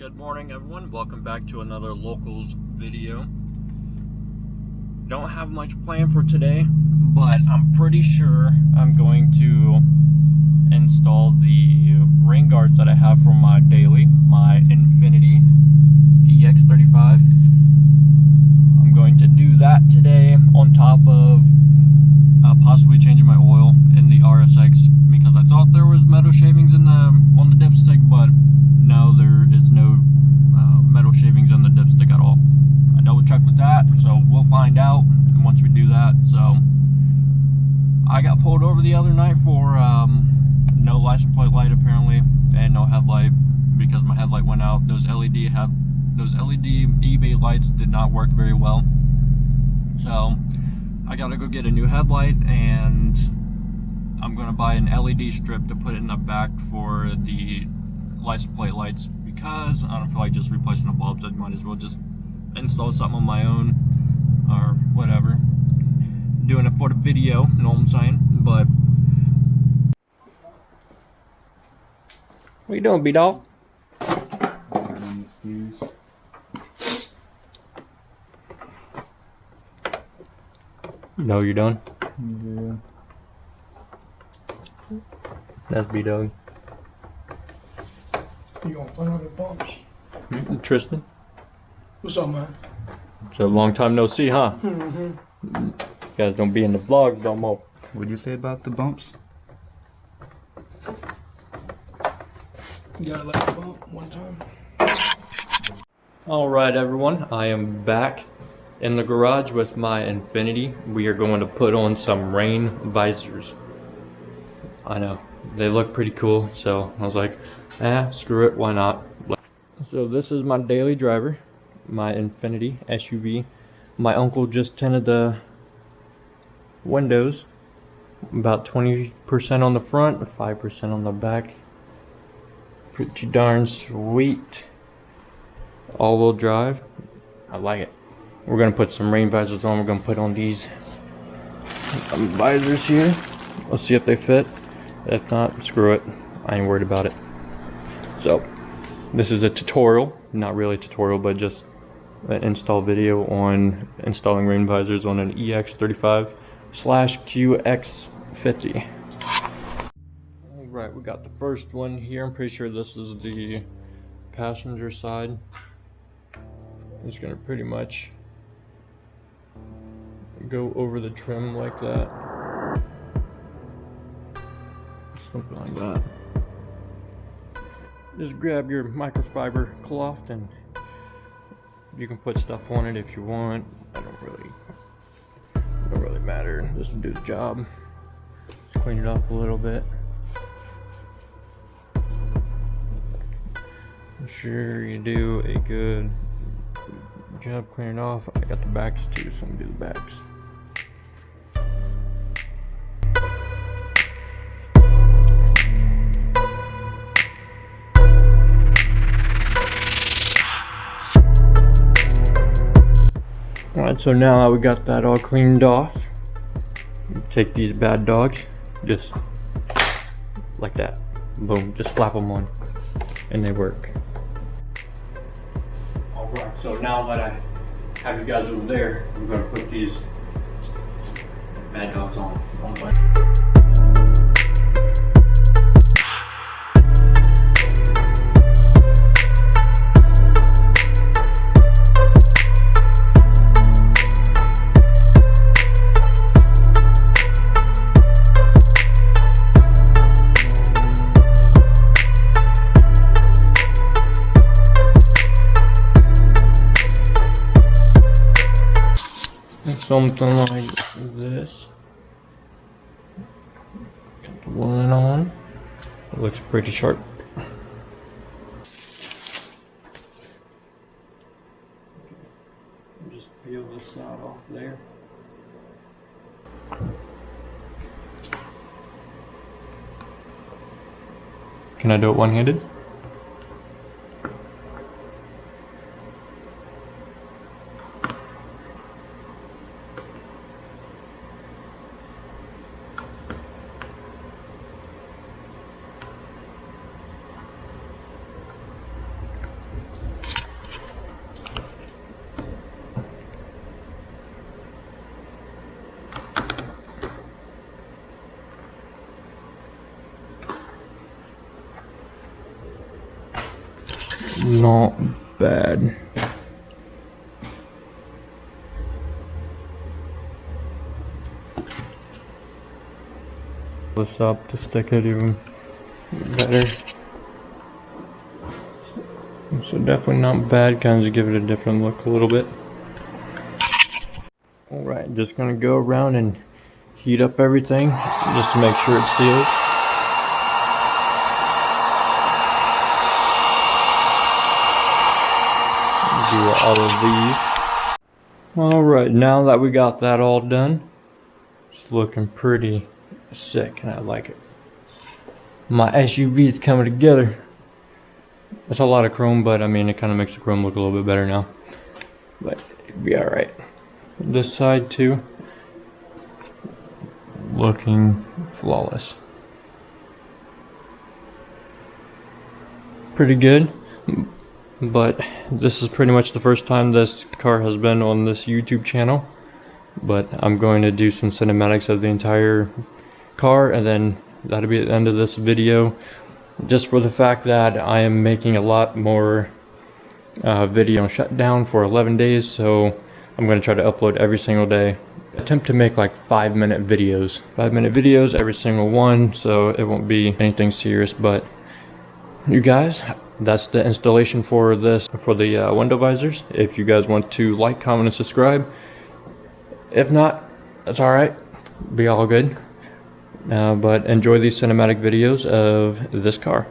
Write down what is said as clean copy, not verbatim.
Good morning, everyone. Welcome back to another Locals video. Don't have much planned for today, but I'm pretty sure I'm going to install the rain guards that I have for my daily, my Infiniti EX35. I'm going to do that today on top of possibly changing my oil in the RSX, because I thought there was metal shavings in on the dipstick, but no, there is no metal shavings in the dipstick at all. I double checked with that, so we'll find out once we do that. So I got pulled over the other night for no license plate light apparently, and no headlight because my headlight went out. Those LED eBay lights did not work very well, so I gotta go get a new headlight, and I'm gonna buy an LED strip to put in the back for the license plate lights, because I don't feel like just replacing the bulbs. I might as well just install something on my own or whatever. Doing it for the video, you know what I'm saying? But what you doing, B-Dog? No, you're done? Yeah. That's B-Dog. You gonna play with the bumps? Tristan? What's up, man? It's a long time no see, huh? Mm-hmm. You guys don't be in the vlogs no more. What'd you say about the bumps? You gotta let it bump one time. Alright, everyone, I am back in the garage with my Infiniti. We are going to put on some rain visors. I know, they look pretty cool, so I was like, screw it, why not? So this is my daily driver, my Infiniti SUV. My uncle just tinted the windows, about 20% on the front, 5% on the back. Pretty darn sweet. All-wheel drive, I like it. We're gonna put some rain visors on. We're gonna put on these visors here. Let's see if they fit. If not, screw it. I ain't worried about it. So, this is a tutorial, not really a tutorial, but just an install video on installing rain visors on an EX35/QX50. Alright, we got the first one here. I'm pretty sure this is the passenger side. It's gonna pretty much go over the trim like that. Something like that. Just grab your microfiber cloth and you can put stuff on it if you want. It don't really matter. This will do the job. Clean it off a little bit. I'm sure you do a good job cleaning off. I got the backs too, so I'm gonna do the backs. Alright, so now that we got that all cleaned off, take these bad dogs, just like that. Boom, just slap them on, and they work. Alright, so now that I have you guys over there, I'm going to put these bad dogs on. Something like this. Got the one on. It looks pretty sharp. Just peel this side off there. Can I do it one-handed? not bad. This up to stick it even better. So definitely not bad, kind of give it a different look a little bit. Alright, just gonna go around and heat up everything just to make sure it's sealed. Do all of these. Alright, now that we got that all done, it's looking pretty sick and I like it. My SUV is coming together. It's a lot of chrome, but I mean it kind of makes the chrome look a little bit better now. But it'll be alright. This side too, looking flawless. Pretty good. But this is pretty much the first time this car has been on this YouTube channel. But I'm going to do some cinematics of the entire car, and then that'll be at the end of this video. Just for the fact that I am making a lot more video shutdown for 11 days, so I'm going to try to upload every single day. Attempt to make like 5-minute videos. 5-minute videos every single one, so it won't be anything serious. But you guys, that's the installation for this, for the window visors. If you guys want to like, comment, and subscribe. If not, that's alright. Be all good. But enjoy these cinematic videos of this car.